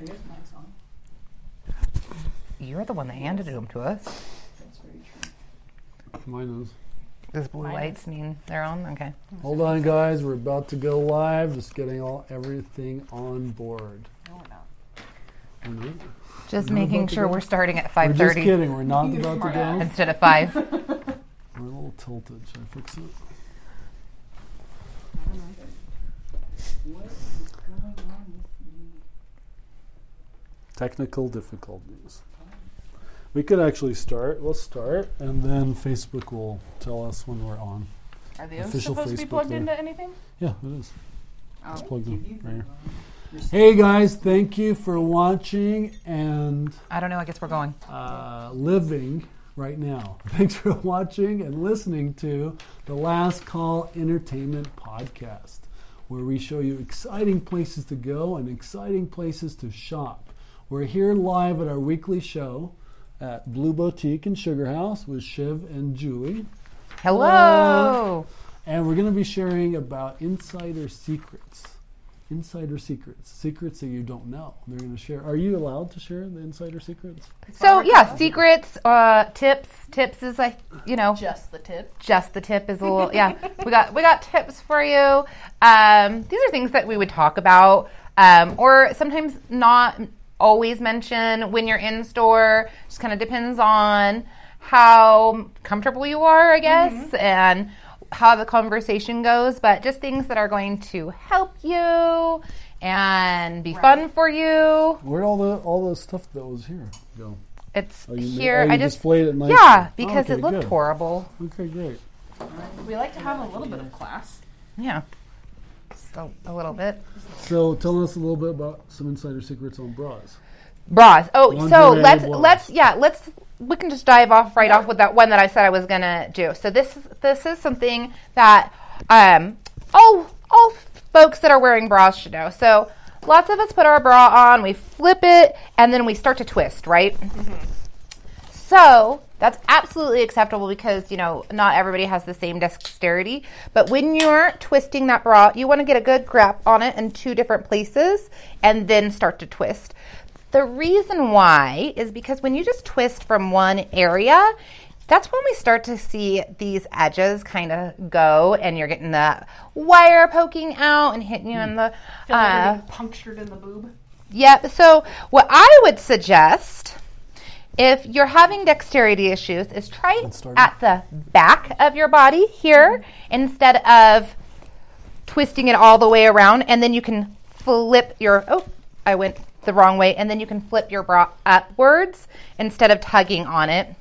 I guess mine's on. You're the one that handed them to us. That's very true. Mine is. Does blue lights mean they're on? Okay. Hold on, guys. We're about to go live. Just getting everything on board. No, we're not. We're not? Just We're making about to sure go? we're starting at We're 5:30 just kidding. We're not about to Smart go. ass. instead of 5. We're a little tilted. Should I fix it? I don't know. What is going on with me? Technical difficulties. We could actually start. Let's start, and then Facebook will tell us when we're on. Are those Official supposed to be Facebook plugged there. into anything? Yeah, it is. Oh. It's plugged in right here. You're Hey guys, thank you for watching and I don't know. I guess we're going. living right now. Thanks for watching and listening to the Last Call Entertainment Podcast, where we show you exciting places to go and exciting places to shop. We're here live at our weekly show at Blue Boutique and Sugar House with Shiv and Julie. Hello. And we're going to be sharing about insider secrets. Insider secrets. Secrets that you don't know. They're going to share. Are you allowed to share the insider secrets? So yeah, secrets, tips. Tips is like, just the tip. just the tip is a little, yeah. We got tips for you. These are things that we would talk about, or sometimes not always mention when you're in store. Just kind of depends on how comfortable you are, I guess, and how the conversation goes, but just things that are going to help you and be fun for you. Where'd all the stuff that was here go? It's Oh, you here. you I just displayed it nicely. yeah, because Okay, it looked good. horrible. Okay, great. We like to have a little bit of class. Yeah, so a little bit. So tell us a little bit about some insider secrets on bras. Bras. Oh, so Lingerie let's we can just dive off off with that one that I said I was gonna do. So this is something that all folks that are wearing bras should know. So lots of us put our bra on, we flip it, and then we start to twist, right? So that's absolutely acceptable because, not everybody has the same dexterity. But when you're twisting that bra, you want to get a good grip on it in 2 different places and then start to twist. The reason why is because when you just twist from one area, that's when we start to see these edges kind of go and you're getting the wire poking out and hitting you in the... Feel like you're getting punctured in the boob. Yep. So what I would suggest, if you're having dexterity issues, is try at the back of your body here instead of twisting it all the way around. And then you can flip your... Oh, I went the wrong way. And then you can flip your bra upwards instead of tugging on it.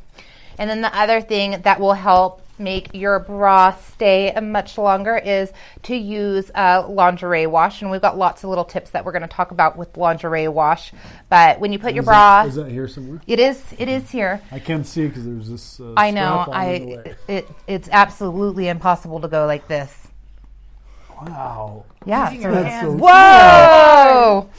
And then the other thing that will help make your bra stay much longer is to use a lingerie wash. And we've got lots of little tips that we're going to talk about with lingerie wash. But when you put your bra... Is that here somewhere? It is here. I can't see because there's this I know. strap on in the way. It's absolutely impossible to go like this. Wow. Yeah. Using your hands. Whoa!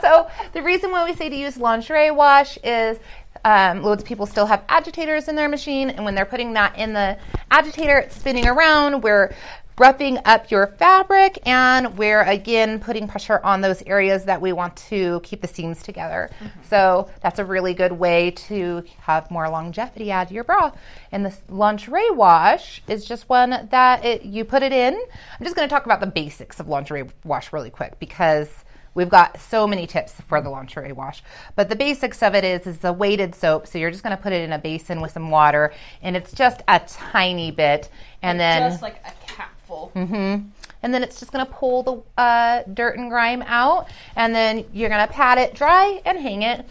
So the reason why we say to use lingerie wash is loads of people still have agitators in their machine, and when they're putting that in the agitator, it's spinning around. We're roughing up your fabric, and we're again putting pressure on those areas that we want to keep the seams together. So that's a really good way to have more longevity out of your bra. And this lingerie wash is just one that you put it in. I'm just going to talk about the basics of lingerie wash really quick because we've got so many tips for the lingerie wash. But the basics of it is a weighted soap. So you're just going to put it in a basin with some water, and it's just a tiny bit. And then just like a capful. And then it's just going to pull the dirt and grime out, and then you're going to pat it dry and hang it.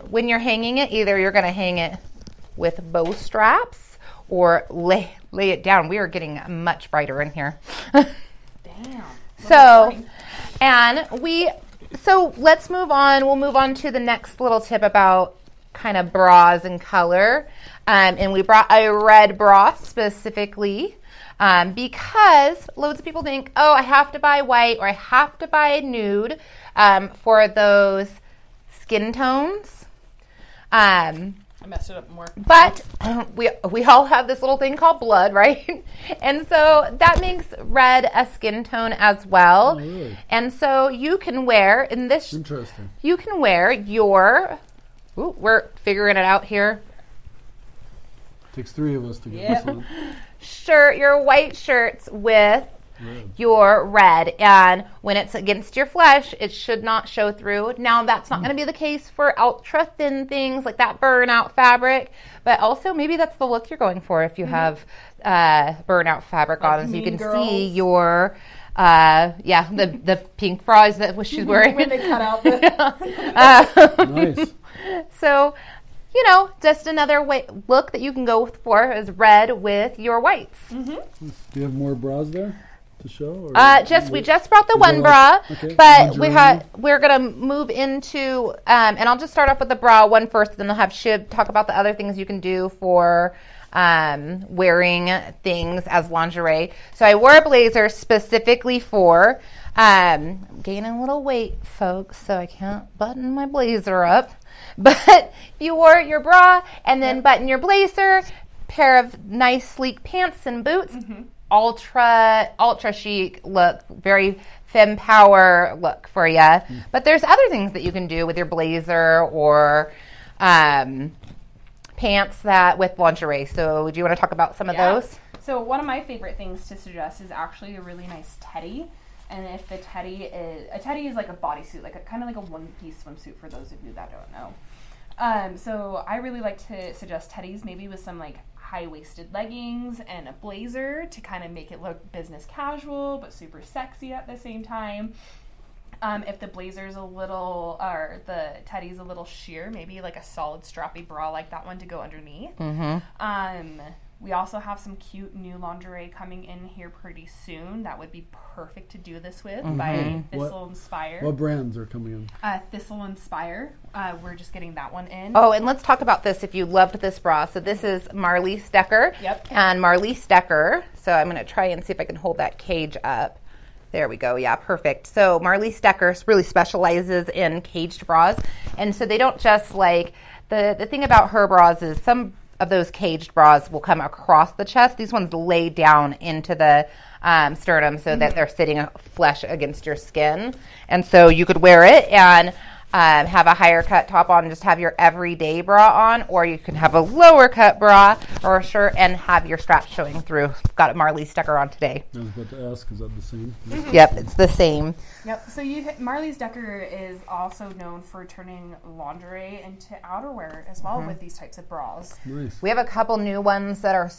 When you're hanging it, either you're going to hang it with bow straps or lay it down. We are getting much brighter in here. Damn. So let's move on. We'll move on to the next little tip about kind of bras and color. And we brought a red bra specifically. Because loads of people think, oh, I have to buy white or I have to buy nude for those skin tones. I I messed it up more. But we all have this little thing called blood, right? And so that makes red a skin tone as well. Oh, really? And so you can wear in this. Interesting. You can wear your. Ooh, we're figuring it out here. Takes 3 of us to get Yep. this on. Shirt, your white shirts with Red. your red, and when it's against your flesh, it should not show through. Now, that's not going to be the case for ultra thin things like that burnout fabric, but also maybe that's the look you're going for if you have burnout fabric Like on, so you Mean can Girls. see your the pink bras that she's wearing. When they cut out the... Nice. So, you know, just another look that you can go for is red with your whites. Do you have more bras there to show? Or We just brought the Is one there bra, okay, but lingerie? we're gonna move into and I'll just start off with the bra one first, then I'll have Shiv talk about the other things you can do for wearing things as lingerie. So I wore a blazer specifically for gaining a little weight, folks, so I can't button my blazer up. But you wore your bra and then button your blazer, pair of nice sleek pants and boots. Ultra chic look, very femme power look for you. But there's other things that you can do with your blazer or pants that with lingerie. So do you want to talk about some of those? So one of my favorite things to suggest is actually a really nice teddy. And if the teddy is like a bodysuit, like kind of like a one-piece swimsuit for those of you that don't know. So I really like to suggest teddies, maybe with some like high-waisted leggings and a blazer to kind of make it look business casual but super sexy at the same time. If the blazer's a little, or the teddy's a little sheer, maybe like a solid strappy bra like that one to go underneath. We also have some cute new lingerie coming in here pretty soon. That would be perfect to do this with by Thistle Inspire. What brands are coming in? Thistle Inspire. We're just getting that one in. Oh, and let's talk about this if you loved this bra. So this is Marley Stecker. Yep. And Marley Stecker. So I'm going to try and see if I can hold that cage up. There we go. Yeah, perfect. So Marley Stecker really specializes in caged bras. And so they don't just like, the thing about her bras is some of those caged bras will come across the chest. These ones lay down into the sternum so that they're sitting flush against your skin. And so you could wear it and have a higher cut top on and just have your everyday bra on, or you can have a lower cut bra or a shirt and have your straps showing through. Got a Marley Stecker on today. I was about to ask, is that the same? Yep, it's the same. Yep. So Marley's Decker is also known for turning lingerie into outerwear as well with these types of bras. Nice. We have a couple new ones that are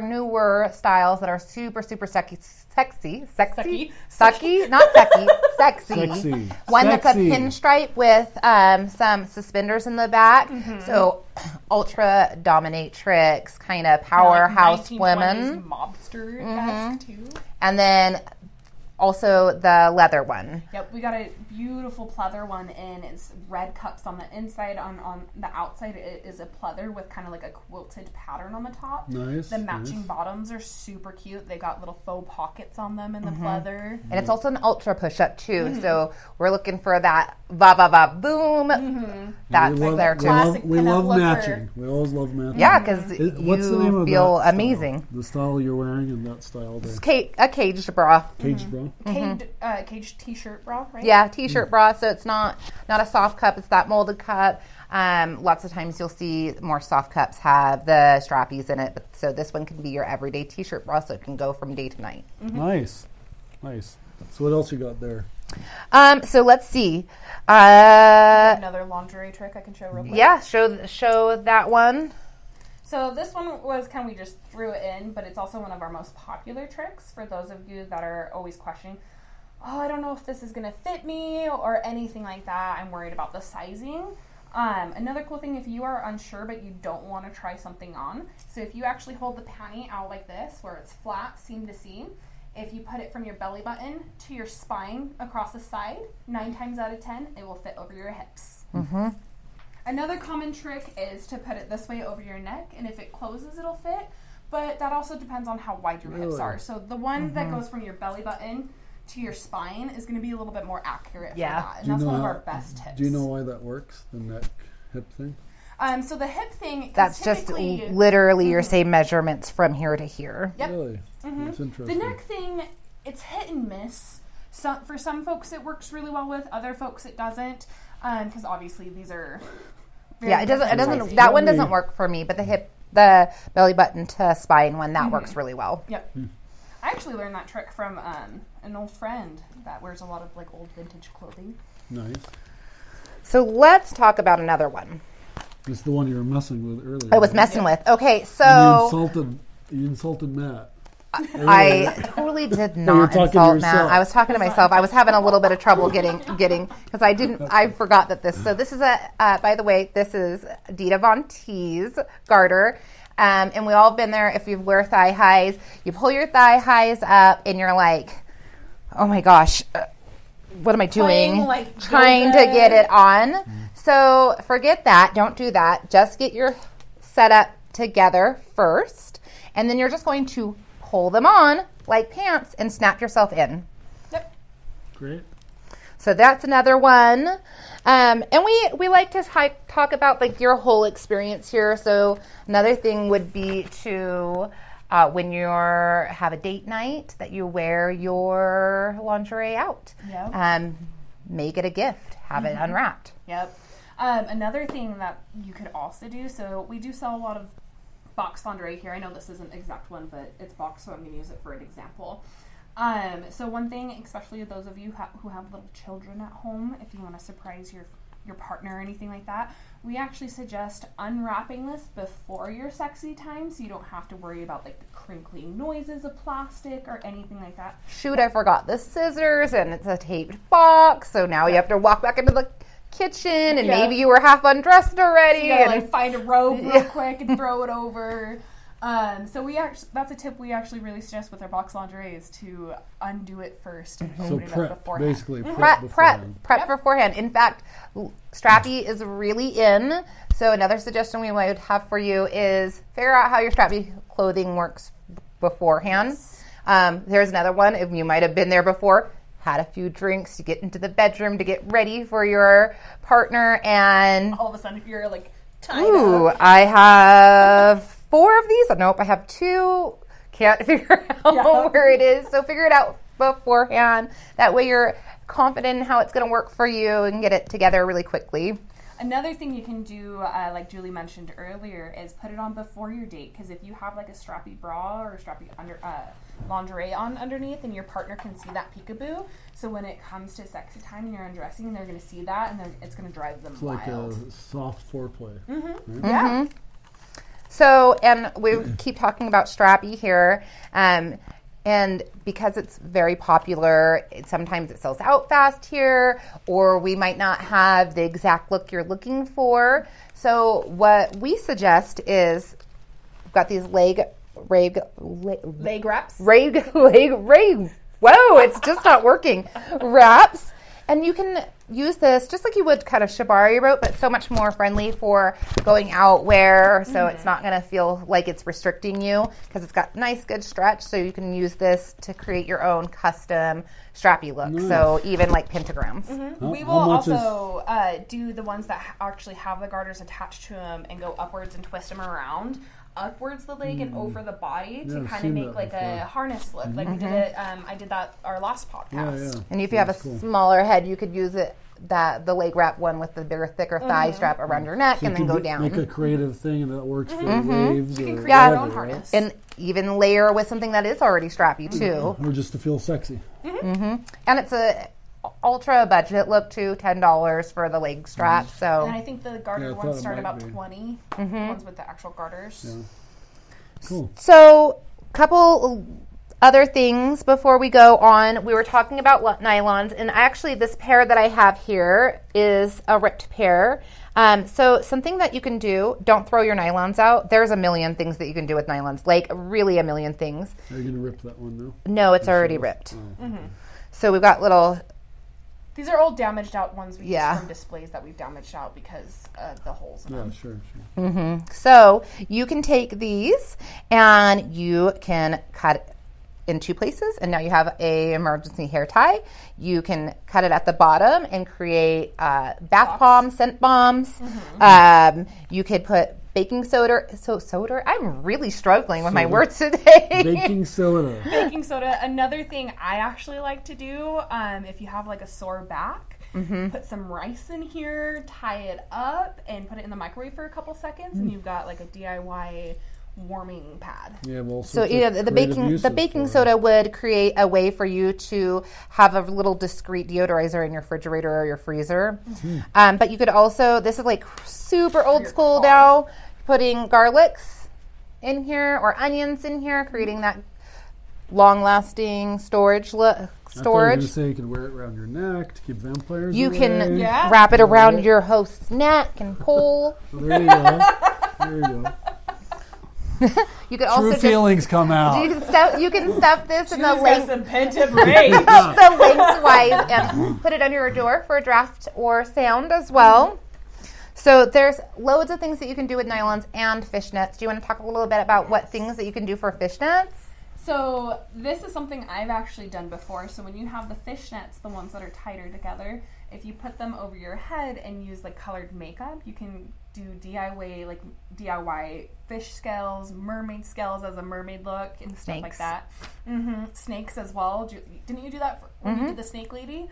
newer styles that are super, super sexy. Sexy. One that's a pinstripe with some suspenders in the back. So ultra dominatrix, kind of powerhouse women. Mobster-esque too. And then also the leather one. Yep, we got a beautiful pleather one in. It's red cups on the inside. On the outside, it is a pleather with kind of like a quilted pattern on the top. Nice. The matching bottoms are super cute. They got little faux pockets on them in the pleather. And it's also an ultra push-up too. So we're looking for that va boom. That's there too. Classic We pinup love looker. matching. We always love matching. Yeah, because What's the name you of feel that style? amazing. The style you're wearing and that style there. It's a caged bra. Caged bra. Caged t-shirt bra, right? Yeah, t-shirt bra. So it's not a soft cup. It's that molded cup. Lots of times you'll see more soft cups have the strappies in it. So this one can be your everyday t-shirt bra. So it can go from day to night. Nice. So what else you got there? So let's see. Another lingerie trick I can show real quick. Yeah, show that one. So this one was kind of, we just threw it in, but it's also one of our most popular tricks for those of you that are always questioning, oh, I don't know if this is going to fit me or anything like that. I'm worried about the sizing. Another cool thing, if you are unsure but you don't want to try something on, so if you actually hold the panty out like this, where it's flat, seam to seam, if you put it from your belly button to your spine across the side, 9 times out of 10, it will fit over your hips. Another common trick is to put it this way over your neck, and if it closes, it'll fit, but that also depends on how wide your hips are. So the one that goes from your belly button to your spine is going to be a little bit more accurate for that, and that's one of our best tips. Do you know why that works, the neck hip thing? So the hip thing, that's just literally your same measurements from here to here. Yep. Really? That's interesting. The neck thing, it's hit and miss. For some folks it works really well with, other folks it doesn't, because obviously these are it doesn't that one doesn't work for me, but the belly button to spine one, that works really well. Yep. I actually learned that trick from an old friend that wears a lot of like old vintage clothing. Nice. So let's talk about another one. This is the one you were messing with earlier. I was messing with. Okay, so you insulted Matt. I totally did not insult Matt. I was talking to myself. I was having a little bit of trouble getting because I forgot that this. So this is by the way, this is Dita Von Teese garter. And we all have been there. If you wear thigh highs, you pull your thigh highs up and you're like, oh my gosh, what am I doing? Trying to get it on. So forget that. Don't do that. Just get your setup together first. And then you're just going to pull them on like pants and snap yourself in. Yep. Great. So that's another one. And we like to talk about like your whole experience here. So another thing would be to when you have a date night that you wear your lingerie out. Yep. Make it a gift. Have it unwrapped. Yep. Another thing that you could also do, so we do sell a lot of box lingerie here. I know this isn't the exact one, but it's boxed, so I'm going to use it for an example. So one thing, especially those of you who have little children at home, if you want to surprise your partner or anything like that, we actually suggest unwrapping this before your sexy time, so you don't have to worry about like the crinkling noises of plastic or anything like that. Shoot, I forgot the scissors, and it's a taped box, so now you have to walk back into the kitchen, and maybe you were half undressed already. So you gotta like find a robe real quick and throw it over. So that's a tip we actually really suggest with our box lingerie is to undo it first and open it up beforehand. Basically prep beforehand. In fact, strappy is really in. So another suggestion we would have for you is figure out how your strappy clothing works beforehand. Yes. There's another one. If you might have been there before, had a few drinks to get into the bedroom to get ready for your partner, and all of a sudden you're like tied up. I have 4 of these. Nope, I have 2. Can't figure out where it is. So figure it out beforehand. That way you're confident in how it's going to work for you and get it together really quickly. Another thing you can do, like Julie mentioned earlier, is put it on before your date. Because if you have like a strappy bra or a strappy lingerie on underneath, and your partner can see that peekaboo. So when it comes to sexy time and you're undressing, they're going to see that, and it's going to drive them wild. It's like a soft foreplay. Right? Yeah. So, and we keep talking about strappy here. And because it's very popular, sometimes it sells out fast here, or we might not have the exact look you're looking for. So what we suggest is we've got these leg wraps. Whoa, it's just not working. Wraps. And you can use this just like you would kind of shibari rope, but so much more friendly for going out wear. So it's not going to feel like it's restricting you because it's got nice, good stretch. So you can use this to create your own custom strappy look. Nice. So even like pentagrams. We will also do the ones that actually have the garters attached to them and go upwards and twist them around upwards the leg and over the body to kind of make like a harness look. Like we did it, I did that our last podcast. Yeah. And if you have a smaller head, you could use it the leg wrap one with the bigger, thicker thigh strap around your neck, so and then go down. Make a creative thing that works for waves. You can create your own harness. And even layer with something that is already strappy too. Or just to feel sexy. And it's a ultra budget look too, $10 for the leg strap. So, and I think the garter ones start about $20. The ones with the actual garters. Yeah. Cool. So, couple other things before we go on. We were talking about nylons, and actually, this pair that I have here is a ripped pair. So, something that you can do: don't throw your nylons out. There's a million things that you can do with nylons, like really a million things. Are you going to rip that one now? No, it's already ripped. So we've got little. These are all damaged out ones we use from displays that we've damaged out because of the holes in them. Sure. So you can take these and you can cut in 2 places, and now you have a emergency hair tie. You can cut it at the bottom and create bath bombs, scent bombs. You could put baking soda. I'm really struggling with my words today. Baking soda. Baking soda. Another thing I actually like to do, if you have like a sore back, put some rice in here, tie it up, and put it in the microwave for a couple seconds, and you've got like a DIY warming pad. Yeah, well, So the baking soda would create a way for you to have a little discreet deodorizer in your refrigerator or your freezer. But you could also, this is like super old school now, putting garlics in here or onions in here, creating that long-lasting storage. I thought you were going to say you could wear it around your neck to keep vampires You away. can wrap it around your host's neck and pull. Well, there you go. There you go. You could also True feelings come out. You can stuff this in the length. Some pent-up rage. The lengthwise and put it under your door for a draft or sound as well. So there's loads of things that you can do with nylons and fishnets. Do you want to talk a little bit about what things that you can do for fishnets? So this is something I've actually done before. So when you have the fishnets, the ones that are tighter together, if you put them over your head and use like colored makeup, you can do DIY fish scales, mermaid scales as a mermaid look, and stuff like that. Snakes as well. Didn't you do that when you did the snake lady?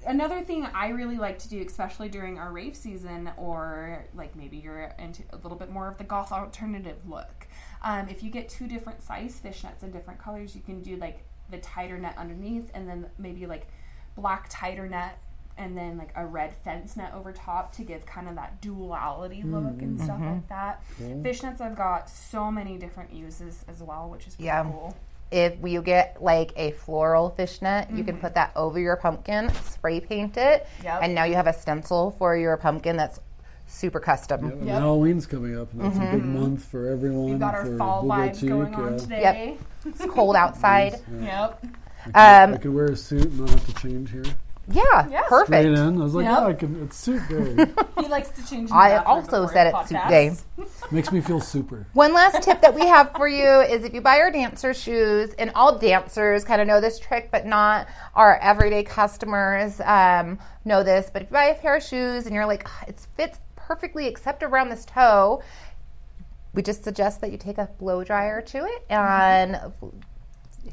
Another thing I really like to do, especially during our rave season, or like maybe you're into a little bit more of the goth alternative look. If you get 2 different size fishnets in different colors, you can do like the tighter net underneath, and then maybe like black tighter net, and then like a red fence net over top to give kind of that duality look and stuff like that. Fishnets have got so many different uses as well, which is pretty cool. If you get like a floral fishnet, you can put that over your pumpkin, spray paint it, and now you have a stencil for your pumpkin that's super custom. And Halloween's coming up, and that's a big month for everyone. We've got our fall vibes going on today. It's cold outside. I could wear a suit and not have to change here. Yeah, perfect. Straight in. I was like, it's suit day. He likes to change. I also said it's suit day. Makes me feel super. One last tip that we have for you is if you buy our dancer shoes, and all dancers kind of know this trick, but not our everyday customers know this, but if you buy a pair of shoes and you're like, it fits perfectly except around this toe, we just suggest that you take a blow dryer to it and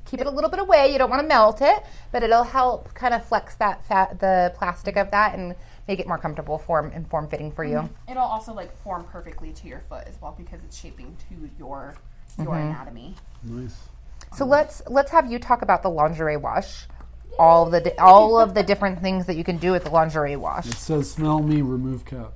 keep it a little bit away. You don't want to melt it, but it'll help kind of flex the plastic of that and make it more comfortable form fitting for you. It'll also like form perfectly to your foot as well because it's shaping to your anatomy. Nice. So let's have you talk about the lingerie wash. All of the different things that you can do with the lingerie wash. It says "Smell me, remove cap."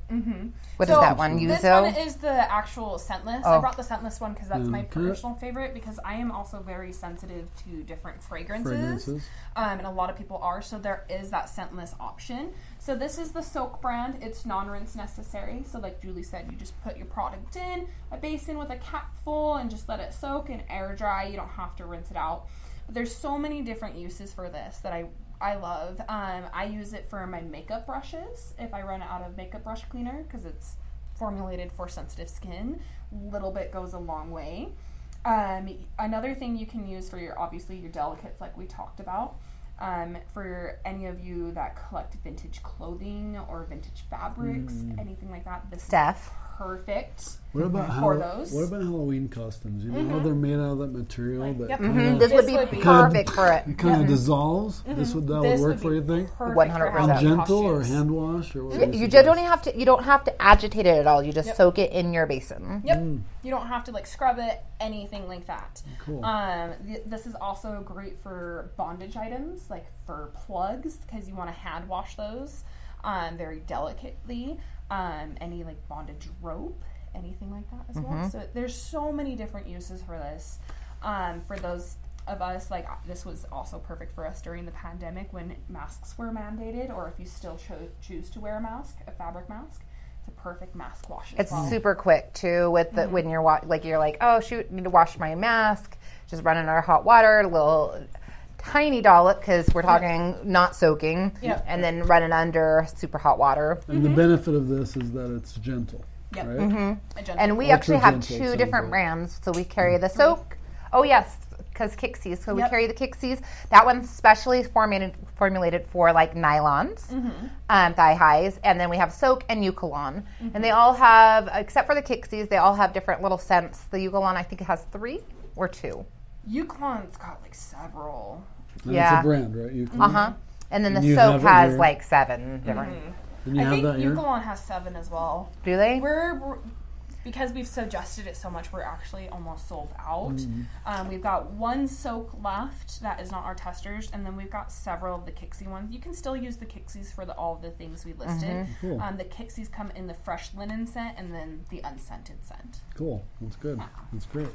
What is that one? This one is the actual scentless. I brought the scentless one because that's my personal favorite, because I am also very sensitive to different fragrances. And a lot of people are. So there is that scentless option. So this is the Soak brand. It's non-rinse necessary. So like Julie said, you just put your product in a basin with a cap full and just let it soak and air dry. You don't have to rinse it out. But there's so many different uses for this that I love. I use it for my makeup brushes if I run out of makeup brush cleaner because it's formulated for sensitive skin. Little bit goes a long way. Another thing you can use for your delicates like we talked about. For any of you that collect vintage clothing or vintage fabrics, anything like that, this is perfect for those. What about Halloween costumes? You know how they're made out of that material? This would be perfect for it. It kind of dissolves. That would work for you, think? 100%. Gentle or hand wash or what? You don't have to agitate it at all. You just soak it in your basin. You don't have to like scrub it, anything like that. Cool. This is also great for bondage items, like for plugs, because you want to hand wash those very delicately. Any like bondage rope, anything like that as well. So there's so many different uses for this. For those of us, like this was also perfect for us during the pandemic when masks were mandated, or if you still choose to wear a fabric mask. It's a perfect mask wash as well. It's super quick too with the when you're like, oh shoot, need to wash my mask. Just run in our hot water, a little tiny dollop because we're talking not soaking, and then run it under super hot water. And the benefit of this is that it's gentle, right? And we actually have 2 different brands. So we carry the Soak. Oh yes, because Kixies. So we Yep. carry the Kixies. That one's specially formulated for like nylons, thigh highs, and then we have Soak and Eucalyptus, and they all have, except for the Kixies, they all have different little scents. The Eucalyptus, I think it has 3 or 2. Eucalyptus got like several. And Yeah. It's a brand, right? Eucalyptus. And then And the you Soak have it has here? like 7 different. And you I have think that here? Eucalyptus has 7 as well. Do they? We're because we've suggested it so much, we're actually almost sold out. We've got 1 Soak left that is not our testers, and then we've got several of the Kixie ones. You can still use the Kixies for all of the things we listed. Cool. The Kixies come in the fresh linen scent and then the unscented scent. Cool. That's good. That's great.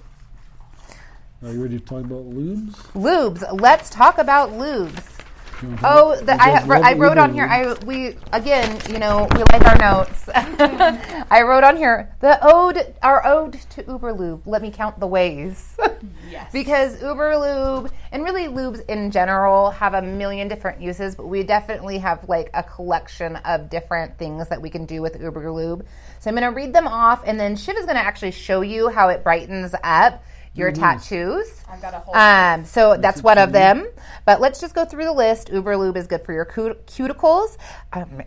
Are you ready to talk about lubes? Lubes. Let's talk about lubes. You wanna Oh, talk- the, you guys love I wrote Uber on here. lube? We again, you know, we like our notes. I wrote on here our ode to Uber Lube. Let me count the ways, Yes. because Uber Lube and really lubes in general have a million different uses, but we definitely have like a collection of different things that we can do with Uber Lube. So I'm going to read them off, and then Shiv is going to actually show you how it brightens up your tattoos. I've got a whole So that's one of them. But let's just go through the list. Uber Lube is good for your cuticles.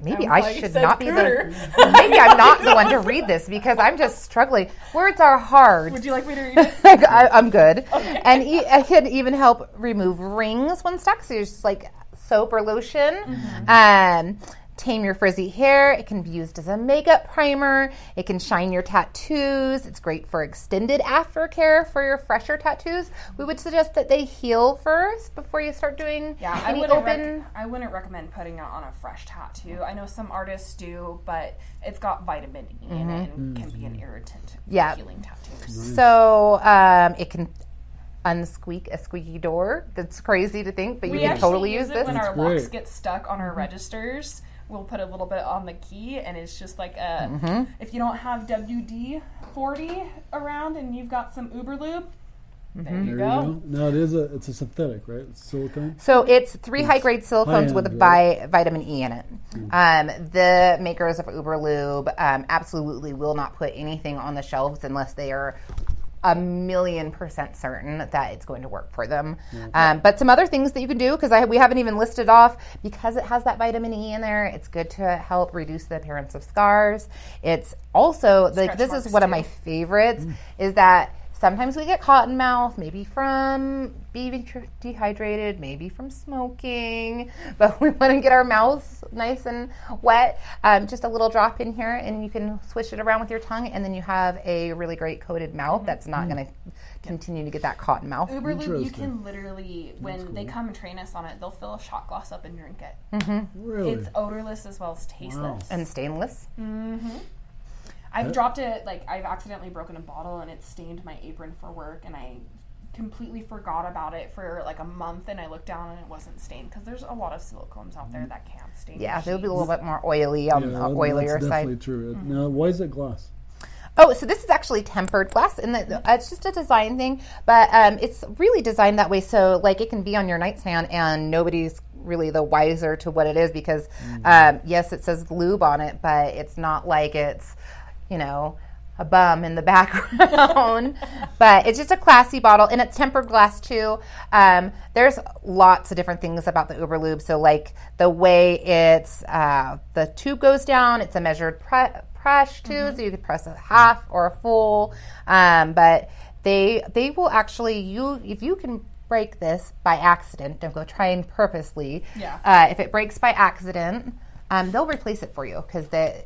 Maybe I'm I like, should said not cooter. be the. Maybe I'm not the one to read this because I'm just struggling. Words are hard. Would you like me to read it? I'm good. Okay. And it can even help remove rings when stuck. So you're just like soap or lotion. Tame your frizzy hair. It can be used as a makeup primer. It can shine your tattoos. It's great for extended aftercare for your fresher tattoos. We would suggest that they heal first before you start doing any I wouldn't recommend putting it on a fresh tattoo. I know some artists do, but it's got vitamin E in it and can be an irritant for healing tattoos. So it can unsqueak a squeaky door. That's crazy to think, but you can totally use this. When our great. locks get stuck on our registers, we'll put a little bit on the key, and it's just like if you don't have WD-40 around and you've got some Uber Lube, there you go. No, it's a synthetic, right? It's silicone. So it's 3 high-grade silicones high-end, with right? vitamin E in it. The makers of Uber Lube absolutely will not put anything on the shelves unless they are 1,000,000% certain that it's going to work for them. But some other things that you can do, because we haven't even listed off, because it has that vitamin E in there, it's good to help reduce the appearance of scars. It's also, like, this is one of my favorites, is that sometimes we get cotton mouth, maybe from being dehydrated, maybe from smoking, but we want to get our mouths nice and wet. Just a little drop in here, and you can swish it around with your tongue, and then you have a really great coated mouth that's not going to continue to get that cotton mouth. Uber Lube, you can literally, when they come and train us on it, they'll fill a shot glass up and drink it. Really? It's odorless as well as tasteless. Wow. And stainless. I've dropped it, like, I've accidentally broken a bottle and it stained my apron for work, and I completely forgot about it for like a month, and I looked down and it wasn't stained, because there's a lot of silicones out there that can stain. Yeah, they'll be a little bit more oily on the oilier that's side. definitely true. Now, why is it glass? Oh, so this is actually tempered glass, and it's just a design thing, but it's really designed that way so, like, it can be on your nightstand and nobody's really the wiser to what it is, because yes, it says lube on it, but it's not like it's, you know, a bum in the background. But it's just a classy bottle, and it's tempered glass too. There's lots of different things about the Uber Lube. So, like, the way it's the tube goes down, it's a measured press too, so you could press a half or a full. But they will actually, if you can break this by accident, don't go trying purposely. If it breaks by accident, they'll replace it for you, because they're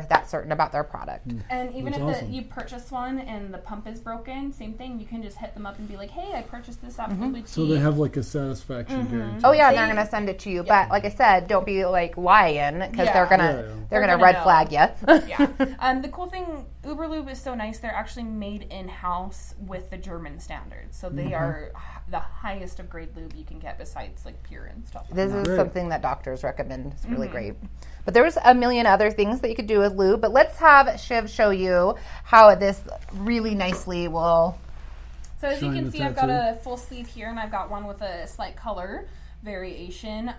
that certain about their product. And even That's if awesome. you purchase one and the pump is broken, same thing. You can just hit them up and be like, "Hey, I purchased this absolutely cheap." So they have like a satisfaction guarantee. Oh yeah, they're gonna send it to you. But like I said, don't be like lying, because they're gonna red know. flag you. The cool thing, Uber Lube is so nice. They're actually made in house with the German standards, so they are the highest of grade lube you can get, besides like Pure and stuff. This is Great. something that doctors recommend. It's really great. But there's a million other things that you could do with lube. But let's have Shiv show you how this really nicely will. So as you Showing can the see, I've got tattoo. a full sleeve here, and I've got one with a slight color variation.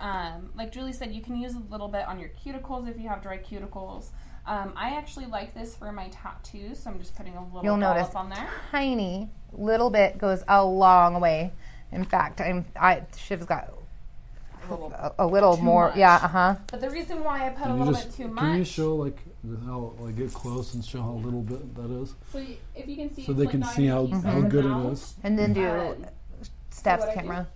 Like Julie said, you can use a little bit on your cuticles if you have dry cuticles. I actually like this for my tattoos, so I'm just putting a little You'll notice dollop on there. tiny little bit goes a long way. In fact, Shiv's got a little more. Much. Yeah, But the reason why I put a little bit too much. Can you show like how get close and show how little bit that is? So if you can see, So they can see how good it is. And then do Steph's camera.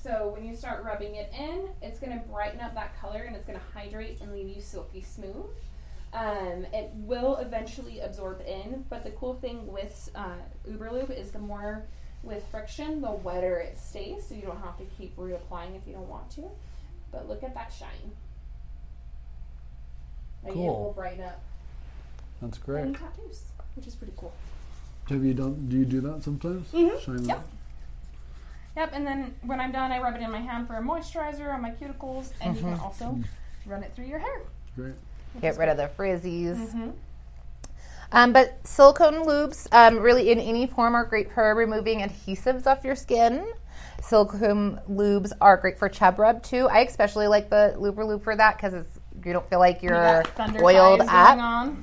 So when you start rubbing it in, it's going to brighten up that color and it's going to hydrate and leave you silky smooth. It will eventually absorb in, but the cool thing with Uberlube is the more with friction, the wetter it stays, so you don't have to keep reapplying if you don't want to. But look at that shine. Like Cool. It will brighten up That's great. any tattoos, which is pretty cool. Do you do that sometimes? Mhm. Shine Yep. that? Yep, and then when I'm done, I rub it in my hand for a moisturizer on my cuticles, and you can also run it through your hair. Great. Get rid of the frizzies. Mm-hmm. But silicone lubes, really in any form, are great for removing adhesives off your skin. Silicone lubes are great for chub rub too. I especially like the Lubralube for that because you don't feel like you're oiled up.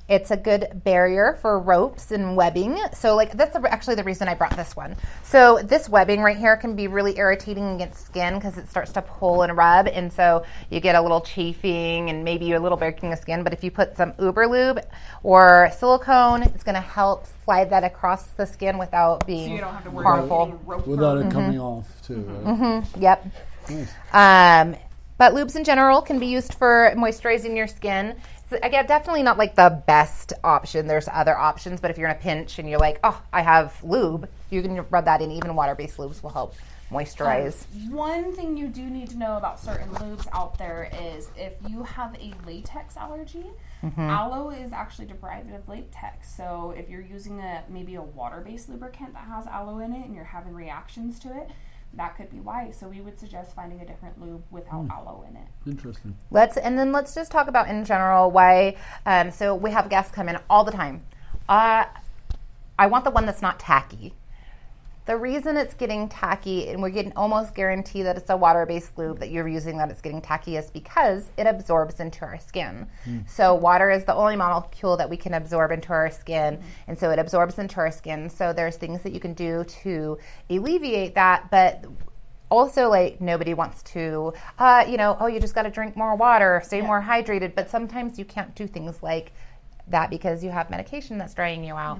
It's a good barrier for ropes and webbing. So like that's actually the reason I brought this one. So this webbing right here can be really irritating against skin because it starts to pull and rub. And so you get a little chafing and maybe a little breaking of skin. But if you put some Uberlube or silicone, it's going to help slide that across the skin without being So you don't have to worry harmful. about getting rope Without it coming off too, right? Yep. Nice. But lubes in general can be used for moisturizing your skin. So, again, definitely not like the best option. There's other options, but if you're in a pinch and you're like, oh, I have lube, you can rub that in. Even water-based lubes will help moisturize. One thing you do need to know about certain lubes out there is if you have a latex allergy, aloe is actually deprived of latex. So if you're using maybe a water-based lubricant that has aloe in it and you're having reactions to it, that could be why. So we would suggest finding a different lube without aloe in it. Interesting. Let's just talk about in general why. So we have guests come in all the time. I want the one that's not tacky. The reason it's getting tacky, and we're getting almost guarantee that it's a water-based lube that you're using that it's getting tacky, is because it absorbs into our skin. So water is the only molecule that we can absorb into our skin, and so it absorbs into our skin. So there's things that you can do to alleviate that, but also, like, nobody wants to, you just got to drink more water, stay more hydrated, but sometimes you can't do things like that because you have medication that's drying you out.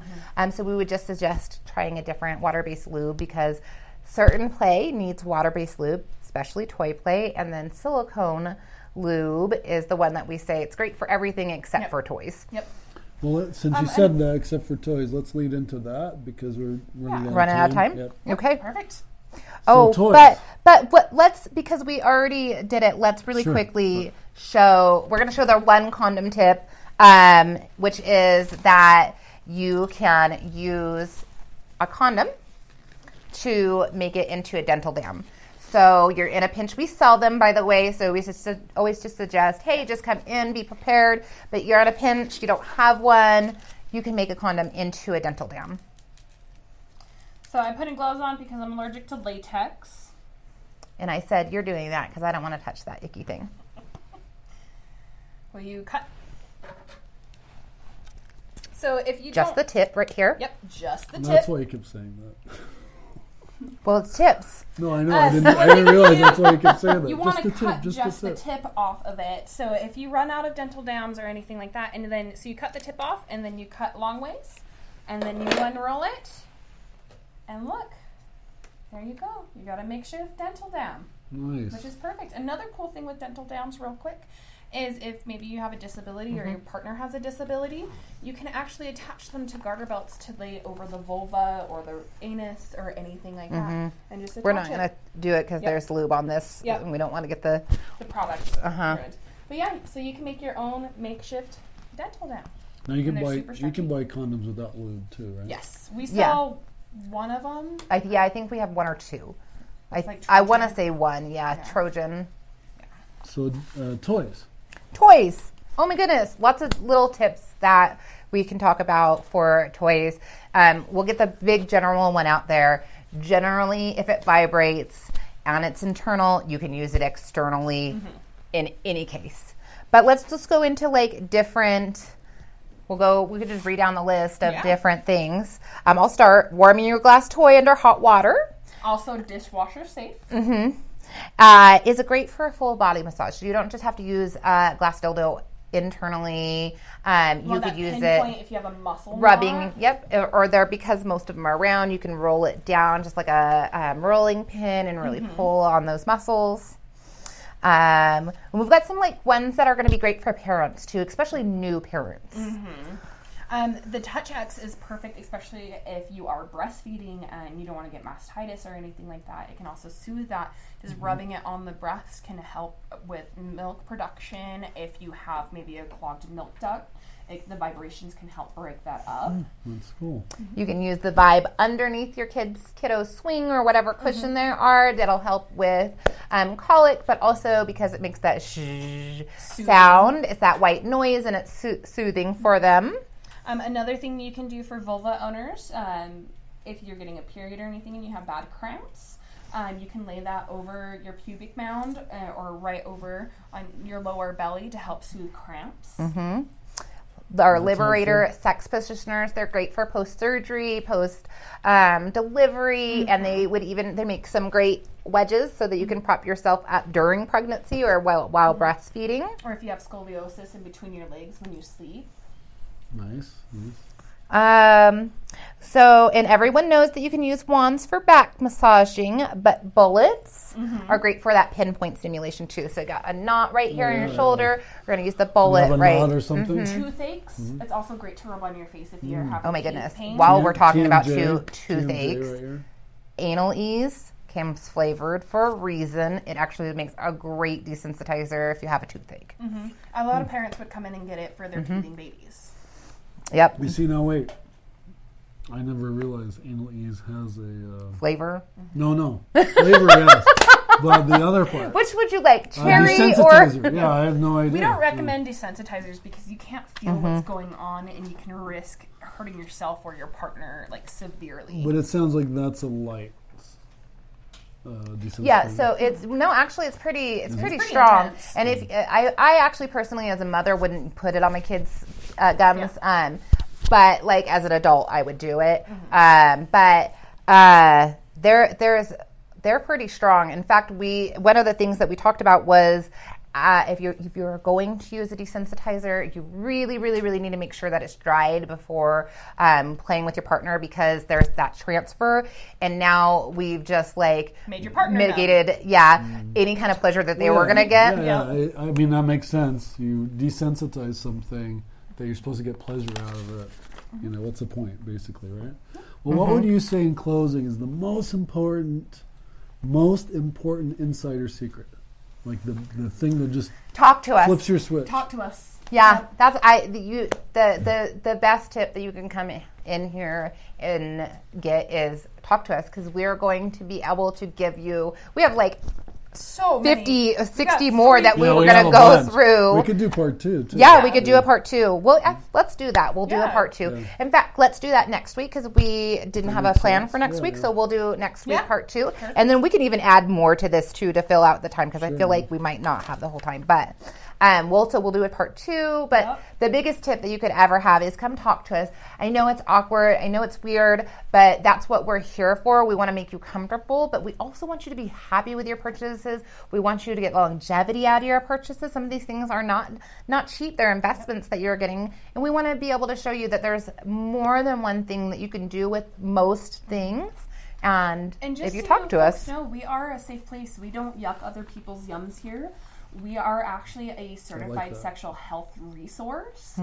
So we would just suggest trying a different water-based lube because certain play needs water-based lube, especially toy play, and then silicone lube is the one that we say it's great for everything except for toys. Yep. Well, since you said that, except for toys, let's lead into that because we're running Running out of time? Yep. Okay. Perfect. Oh, toys. but let's, because we already did it, let's really quickly show, we're going to show the one condom tip, which is that you can use a condom to make it into a dental dam. So you're in a pinch. We sell them, by the way, so we always just suggest, hey, just come in, be prepared, but you're in a pinch, you don't have one, you can make a condom into a dental dam. So I'm putting gloves on because I'm allergic to latex. And I said, you're doing that because I don't want to touch that icky thing. Will you cut? So if you Just the tip right here? Yep, just the And tip. that's why you kept saying that. Well, it's tips. No, I know. I didn't realize that's why you kept saying that. You want to Just the tip. cut Just the tip off of it. So if you run out of dental dams or anything like that, and then so you cut the tip off, and then you cut long ways, and then you unroll it, and look, there you go. You got a makeshift dental dam, Nice. which is perfect. Another cool thing with dental dams, real quick, is if maybe you have a disability or your partner has a disability, you can actually attach them to garter belts to lay over the vulva or the anus or anything like that, and just attach We're not going to do it because there's lube on this, and we don't want to get the product ruined. But yeah, so you can make your own makeshift dental dam. Now you can And they're buy super stretchy. condoms without lube too, right? Yes, we sell one of them. I think we have one or two. like I want to Trojan. say one, Trojan. So toys. Toys. Oh my goodness. Lots of little tips that we can talk about for toys. We'll get the big general one out there. Generally, if it vibrates and it's internal, you can use it externally in any case. But let's just go into like different. We could just read down the list of different things. I'll start warming your glass toy under hot water. Also dishwasher safe. Is it great for a full body massage? You don't just have to use glass dildo internally. You could use it if you have a muscle rubbing. Knot. Or there, because most of them are round, you can roll it down just like a rolling pin and really pull on those muscles. We've got some like ones that are going to be great for parents too, especially new parents. The Touch X is perfect, especially if you are breastfeeding and you don't want to get mastitis or anything like that. It can also soothe that. Just rubbing it on the breast can help with milk production. If you have maybe a clogged milk duct, the vibrations can help break that up. That's cool. You can use the Vibe underneath your kiddo's swing or whatever cushion there are. That'll help with colic, but also because it makes that sound. It's that white noise and it's soothing for them. Another thing you can do for vulva owners, if you're getting a period or anything and you have bad cramps, you can lay that over your pubic mound or right over on your lower belly to help soothe cramps. Our Liberator sex positioners, they're great for post-surgery, post-delivery, and they make some great wedges so that you can prop yourself up during pregnancy or while breastfeeding. Or if you have scoliosis in between your legs when you sleep. Nice. And everyone knows that you can use wands for back massaging, but bullets are great for that pinpoint stimulation too. So you got a knot right here on your shoulder. We're going to use the bullet knot or something. Toothaches. It's also great to rub on your face if you're having oh my goodness. pain. While we're talking about toothaches, right Anal Ease comes flavored for a reason. It actually makes a great desensitizer if you have a toothache. A lot of parents would come in and get it for their teething babies. Yep. You see, now wait. I never realized Anal Ease has a... flavor? No. Flavor, yes. But the other part. Which would you like? Cherry desensitizer. or... Yeah, I have no idea. We don't recommend desensitizers because you can't feel what's going on and you can risk hurting yourself or your partner like severely. But it sounds like that's a light desensitizer. Yeah, so it's pretty strong. Intense. And if I actually personally as a mother wouldn't put it on my kids' gums. But like as an adult, I would do it. But they're pretty strong. In fact, one of the things that we talked about was if you're going to use a desensitizer, you really, really, really need to make sure that it's dried before playing with your partner because there's that transfer. And now we've just like made your partner mitigated, any kind of pleasure that they were going to get. Yeah. I mean, that makes sense. You desensitize something that you're supposed to get pleasure out of it. You know, what's the point, basically, right? Well, what would you say in closing is the most important insider secret? Like the thing that just talk to us, flips your switch. Talk to us. Yeah, that's the best tip that you can come in here and get is talk to us because we're going to be able to give you. We have like so 50 or 60 more that we were going to go through. We could do part two, too. Yeah, we could do a part two. Well, let's do that. We'll do a part two. Yeah. In fact, let's do that next week because we didn't have a plan for next week. So we'll do next week part two. Perfect. And then we can even add more to this, too, to fill out the time because I feel like we might not have the whole time. But we'll do a part two. But the biggest tip that you could ever have is come talk to us. I know it's awkward. I know it's weird. But that's what we're here for. We want to make you comfortable. But we also want you to be happy with your purchases. We want you to get longevity out of your purchases. Some of these things are not cheap. They're investments that you're getting. And we want to be able to show you that there's more than one thing that you can do with most things. And just if you talk to us. No, we are a safe place. We don't yuck other people's yums here. We are actually a certified sexual health resource.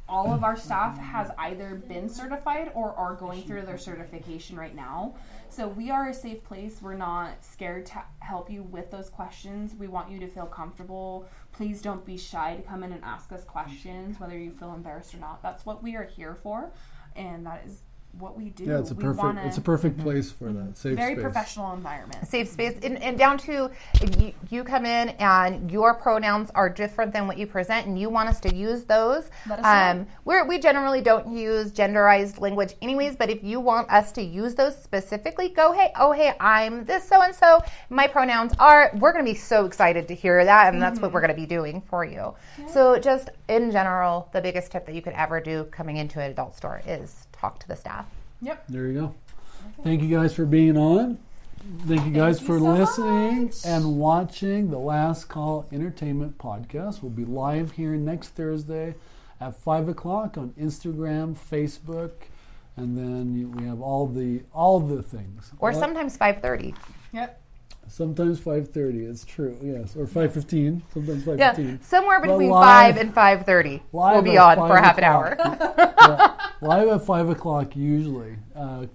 All of our staff has either been certified or are going through their certification right now. So we are a safe place. We're not scared to help you with those questions. We want you to feel comfortable. Please don't be shy to come in and ask us questions, whether you feel embarrassed or not. That's what we are here for. And that is what we do. Yeah, it's a perfect place for that. Safe very space. professional environment. Safe space, and down to if you come in and your pronouns are different than what you present, and you want us to use those. Let us know. We generally don't use genderized language, anyways. But if you want us to use those specifically, hey, I'm this so and so. My pronouns are. We're going to be so excited to hear that, and that's what we're going to be doing for you. Yeah. So, just in general, the biggest tip that you could ever do coming into an adult store is talk to the staff. Yep. There you go. Okay. Thank you guys for being on. Thank you guys for listening and watching the Last Call Entertainment Podcast. We'll be live here next Thursday at 5 o'clock on Instagram, Facebook, and then we have all the things. Or sometimes 5:30. Yep. Sometimes 5:30. It's true. Yes, or 5:15. Sometimes 5:15. Yeah, somewhere between 5 and 5:30. We'll be on for half an hour. Live at 5 o'clock usually.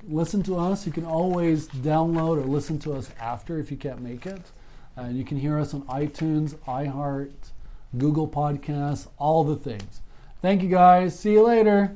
Listen to us. You can always download or listen to us after if you can't make it. You can hear us on iTunes, iHeart, Google Podcasts, all the things. Thank you guys. See you later.